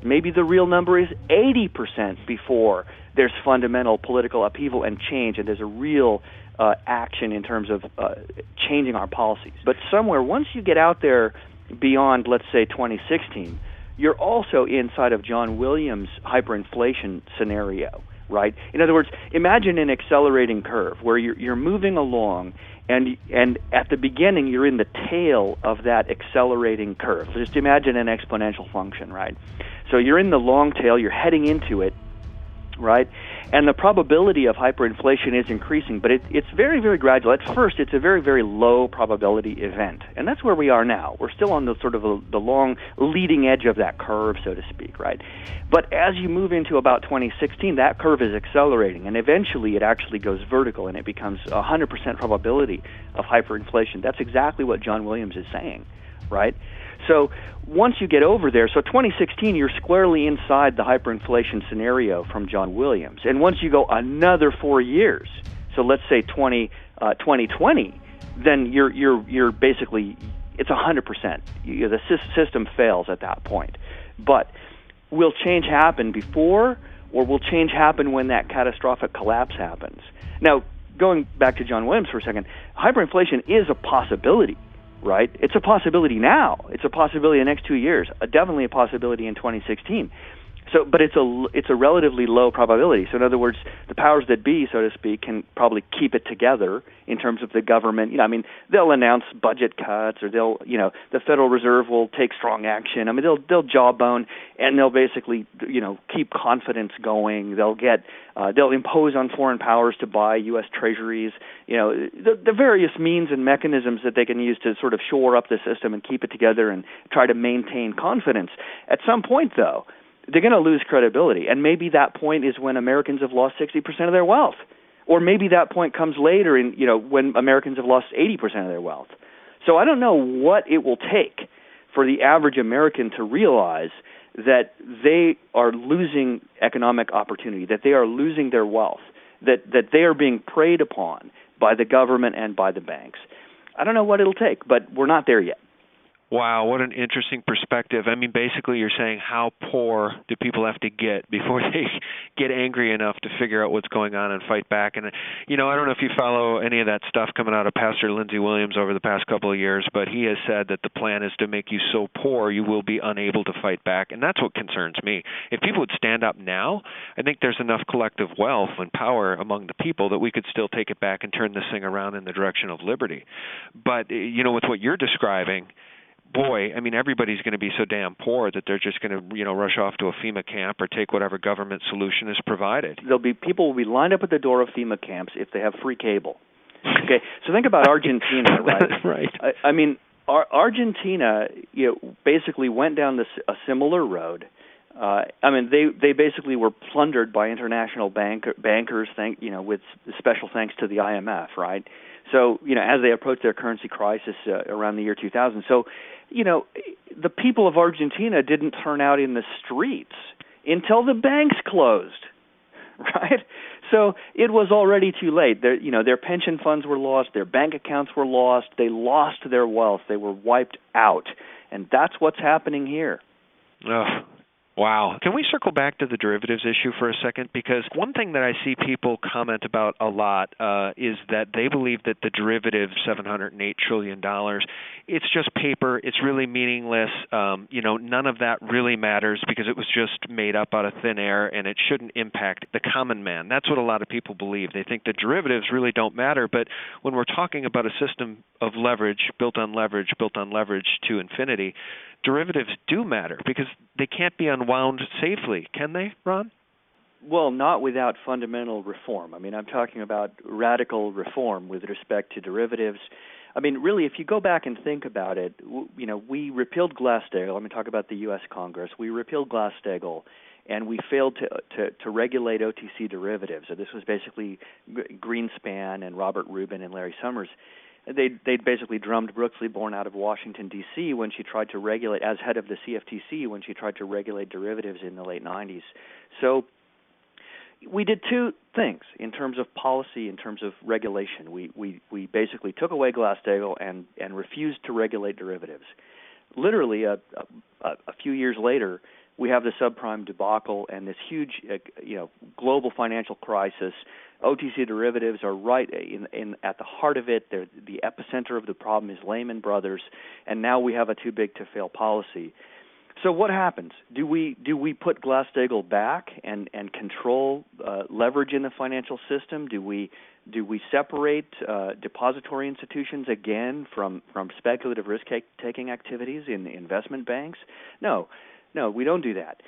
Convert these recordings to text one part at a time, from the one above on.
Maybe the real number is 80% before there's fundamental political upheaval and change, and there's a real action in terms of changing our policies. But somewhere, once you get out there beyond, let's say, 2016, you're also inside of John Williams' hyperinflation scenario, right? In other words, imagine an accelerating curve where you're moving along, and at the beginning you're in the tail of that accelerating curve. Just imagine an exponential function, right? So you're in the long tail, you're heading into it, right? And the probability of hyperinflation is increasing, but it's very, very gradual. At first, it's a very, very low probability event, and that's where we are now. We're still on the sort of the long leading edge of that curve, so to speak, right? But as you move into about 2016, that curve is accelerating, and eventually it actually goes vertical, and it becomes 100% probability of hyperinflation. That's exactly what John Williams is saying, right? So once you get over there, so 2016, you're squarely inside the hyperinflation scenario from John Williams. And once you go another 4 years, so let's say 2020, then you're basically, it's 100%. The system fails at that point. But will change happen before, or will change happen when that catastrophic collapse happens? Now, going back to John Williams for a second, hyperinflation is a possibility. Right? It's a possibility now. It's a possibility in the next 2 years. Definitely a possibility in 2016. So, but it's a relatively low probability. So, in other words, the powers that be, so to speak, can probably keep it together in terms of the government. You know, I mean, they'll announce budget cuts, or they'll, you know, the Federal Reserve will take strong action. I mean, they'll jawbone, and they'll basically, you know, keep confidence going. They'll impose on foreign powers to buy U.S. treasuries. You know, the various means and mechanisms that they can use to sort of shore up the system and keep it together and try to maintain confidence. At some point, though, they're going to lose credibility, and maybe that point is when Americans have lost 60% of their wealth, or maybe that point comes later, in, you know, when Americans have lost 80% of their wealth. So I don't know what it will take for the average American to realize that they are losing economic opportunity, that they are losing their wealth, that they are being preyed upon by the government and by the banks. I don't know what it'll take, but we're not there yet. Wow, what an interesting perspective. I mean, basically you're saying, how poor do people have to get before they get angry enough to figure out what's going on and fight back? And, you know, I don't know if you follow any of that stuff coming out of Pastor Lindsey Williams over the past couple of years, but he has said that the plan is to make you so poor you will be unable to fight back, and that's what concerns me. If people would stand up now, I think there's enough collective wealth and power among the people that we could still take it back and turn this thing around in the direction of liberty. But, you know, with what you're describing, boy, I mean, everybody's going to be so damn poor that they're just going to, you know, rush off to a FEMA camp or take whatever government solution is provided. People will be lined up at the door of FEMA camps if they have free cable. Okay, so think about Argentina, right? Right. I mean, Argentina, you know, basically went down a similar road. I mean, they basically were plundered by international bankers, with special thanks to the IMF, right? So, you know, as they approached their currency crisis around the year 2000. So, you know, the people of Argentina didn't turn out in the streets until the banks closed, right? So it was already too late. Their pension funds were lost, their bank accounts were lost, they lost their wealth, they were wiped out. And that's what's happening here. Ugh. Wow. Can we circle back to the derivatives issue for a second? Because one thing that I see people comment about a lot is that they believe that the derivative $708 trillion, it's just paper. It's really meaningless. None of that really matters because it was just made up out of thin air, and it shouldn't impact the common man. That's what a lot of people believe. They think the derivatives really don't matter. But when we're talking about a system of leverage, built on leverage to infinity, derivatives do matter because they can't be unwound safely, can they, Ron? Well, not without fundamental reform. I mean, I'm talking about radical reform with respect to derivatives. I mean, really, if you go back and think about it, we repealed Glass-Steagall. Let me talk about the U.S. Congress. We repealed Glass-Steagall, and we failed to regulate OTC derivatives. So this was basically Greenspan and Robert Rubin and Larry Summers. They'd basically drummed Brooks Liborn out of Washington, D.C. when she tried to regulate, as head of the CFTC, when she tried to regulate derivatives in the late 90s. So we did two things in terms of policy, in terms of regulation. We basically took away Glass-Steagall and refused to regulate derivatives. Literally, a few years later, we have the subprime debacle and this huge, global financial crisis. OTC derivatives are right in at the heart of it. They're the epicenter of the problem is Lehman Brothers, and now we have a too big to fail policy. So what happens? Do we put Glass-Steagall back and control leverage in the financial system? Do we separate depository institutions again from speculative risk-taking activities in the investment banks? No, we don't do that.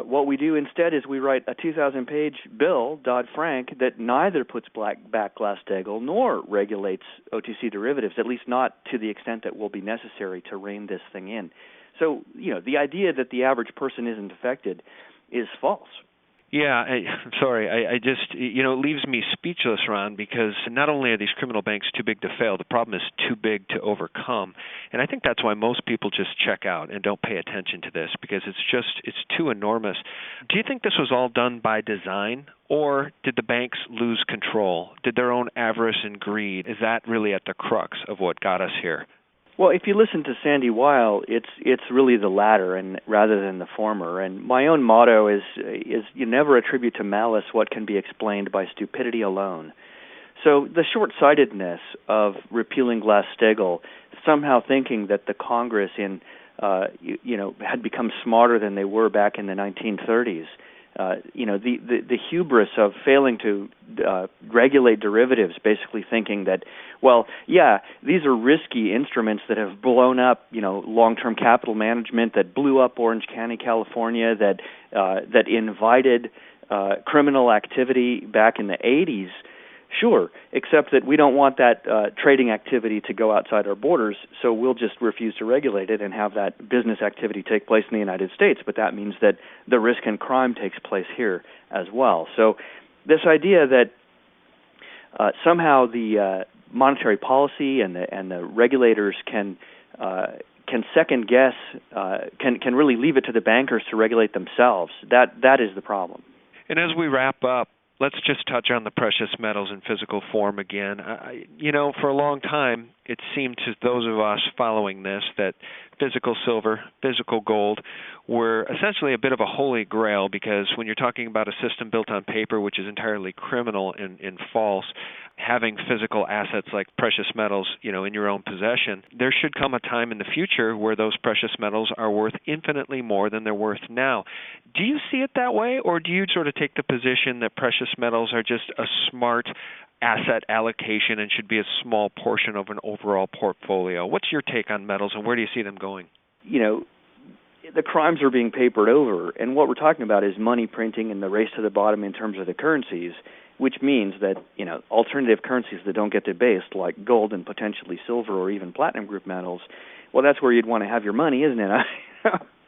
What we do instead is we write a 2,000-page bill, Dodd-Frank, that neither puts back Glass-Steagall nor regulates OTC derivatives, at least not to the extent that will be necessary to rein this thing in. So, the idea that the average person isn't affected is false. Yeah, I'm sorry. I just, it leaves me speechless, Ron, because not only are these criminal banks too big to fail, the problem is too big to overcome. And I think that's why most people just check out and don't pay attention to this, because it's too enormous. Do you think this was all done by design, or did the banks lose control? Did their own avarice and greed, is that really at the crux of what got us here? Well, if you listen to Sandy Weil, it's really the latter, and rather than the former. And my own motto is you never attribute to malice what can be explained by stupidity alone. So the short-sightedness of repealing Glass-Steagall, somehow thinking that the Congress had become smarter than they were back in the 1930s. The hubris of failing to regulate derivatives, basically thinking that, these are risky instruments that have blown up, long-term capital management, that blew up Orange County, California, that invited criminal activity back in the 80s. Sure, except that we don't want that trading activity to go outside our borders, so we'll just refuse to regulate it and have that business activity take place in the United States. But that means that the risk and crime takes place here as well. So this idea that somehow the monetary policy and the regulators can second guess, can really leave it to the bankers to regulate themselves. That is the problem. And as we wrap up, let's just touch on the precious metals in physical form again. For a long time, it seemed to those of us following this that physical silver, physical gold were essentially a bit of a holy grail, because when you're talking about a system built on paper, which is entirely criminal and false, having physical assets like precious metals, in your own possession, there should come a time in the future where those precious metals are worth infinitely more than they're worth now. Do you see it that way, or do you sort of take the position that precious metals are just a smart asset allocation and should be a small portion of an overall portfolio? What's your take on metals, and where do you see them going? The crimes are being papered over, and what we're talking about is money printing and the race to the bottom in terms of the currencies, which means that, alternative currencies that don't get debased, like gold and potentially silver or even platinum group metals, well, that's where you'd want to have your money, isn't it?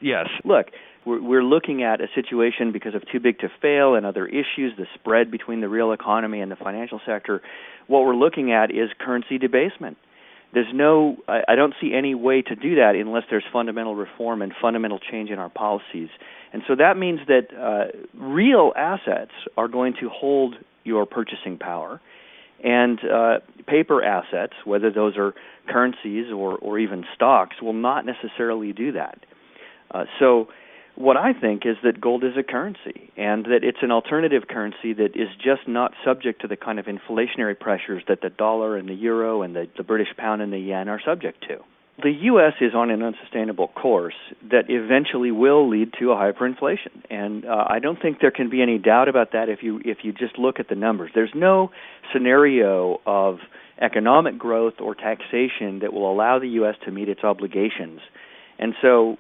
Yes. Look, we're looking at a situation because of too big to fail and other issues, the spread between the real economy and the financial sector. What we're looking at is currency debasement. I don't see any way to do that unless there's fundamental reform and fundamental change in our policies. And so that means that real assets are going to hold your purchasing power, and paper assets, whether those are currencies or even stocks, will not necessarily do that. So what I think is that gold is a currency, and that it's an alternative currency that is just not subject to the kind of inflationary pressures that the dollar and the euro and the British pound and the yen are subject to. The U.S. is on an unsustainable course that eventually will lead to a hyperinflation, and I don't think there can be any doubt about that if you just look at the numbers. There's no scenario of economic growth or taxation that will allow the U.S. to meet its obligations. And so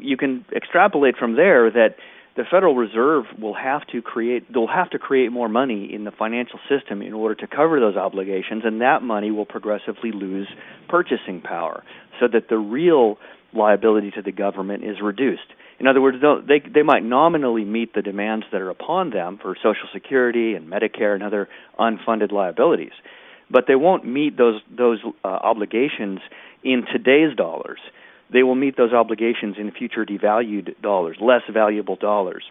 you can extrapolate from there that the Federal Reserve will have to create more money in the financial system in order to cover those obligations, and that money will progressively lose purchasing power, so that the real liability to the government is reduced. In other words, they might nominally meet the demands that are upon them for Social Security and Medicare and other unfunded liabilities, but they won't meet those obligations in today's dollars. They will meet those obligations in future devalued dollars, less valuable dollars.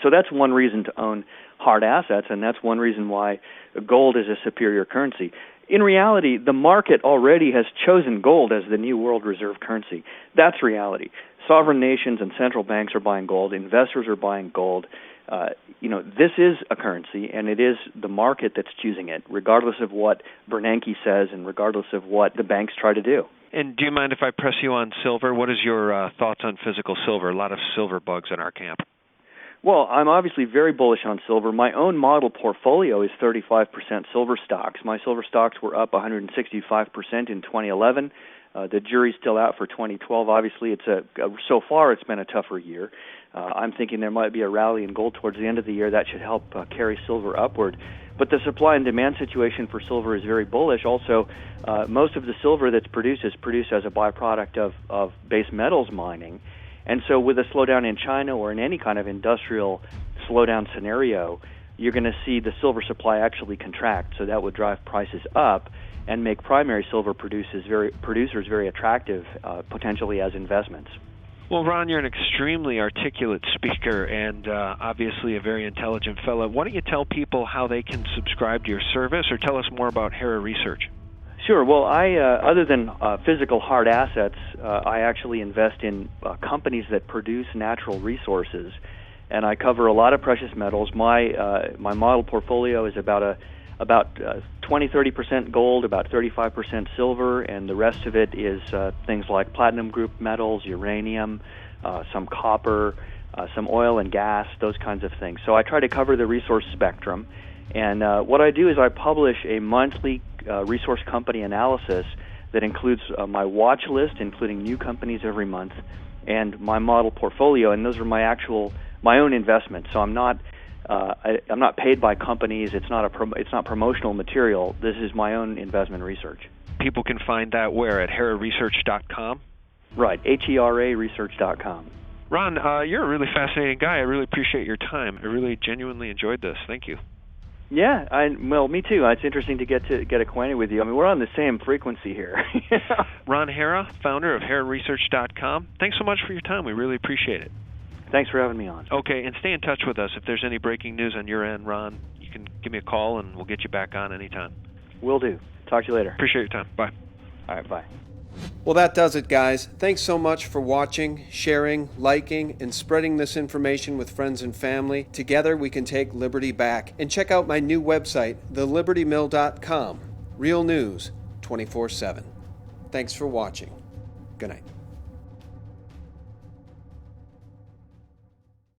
So that's one reason to own hard assets, and that's one reason why gold is a superior currency. In reality, the market already has chosen gold as the new world reserve currency. That's reality. sovereign nations and central banks are buying gold. Investors are buying gold. This is a currency, and it is the market that's choosing it, regardless of what Bernanke says and regardless of what the banks try to do. And do you mind if I press you on silver? What is your thoughts on physical silver? A lot of silver bugs in our camp. Well, I'm obviously very bullish on silver. My own model portfolio is 35% silver stocks. My silver stocks were up 165% in 2011. The jury's still out for 2012. Obviously, so far it's been a tougher year. I'm thinking there might be a rally in gold towards the end of the year that should help carry silver upward. But the supply and demand situation for silver is very bullish. Also, most of the silver that's produced is produced as a byproduct of base metals mining. And so with a slowdown in China or in any kind of industrial slowdown scenario, you're going to see the silver supply actually contract. So that would drive prices up and make primary silver producers very attractive, potentially as investments. Well, Ron, you're an extremely articulate speaker and obviously a very intelligent fellow. Why don't you tell people how they can subscribe to your service, or tell us more about Hera Research? Sure. Well, other than physical hard assets, I actually invest in companies that produce natural resources, and I cover a lot of precious metals. My model portfolio is about 20-30% gold, about 35% silver, and the rest of it is things like platinum group metals, uranium, some copper, some oil and gas, those kinds of things. So I try to cover the resource spectrum, and what I do is I publish a monthly resource company analysis that includes my watch list, including new companies every month, and my model portfolio, and those are my own investments. So I'm not paid by companies. It's not promotional material. This is my own investment research. People can find that where? At heraresearch.com? Right, HERAresearch.com. Ron, you're a really fascinating guy. I really appreciate your time. I really genuinely enjoyed this. Thank you. Yeah, me too. It's interesting to get acquainted with you. I mean, we're on the same frequency here. Ron Hera, founder of heraresearch.com. Thanks so much for your time. We really appreciate it. Thanks for having me on. Okay, and stay in touch with us. If there's any breaking news on your end, Ron, you can give me a call and we'll get you back on anytime. Will do. Talk to you later. Appreciate your time. Bye. All right, bye. Well, that does it, guys. Thanks so much for watching, sharing, liking, and spreading this information with friends and family. Together, we can take liberty back. And check out my new website, thelibertymill.com. Real news, 24/7. Thanks for watching. Good night.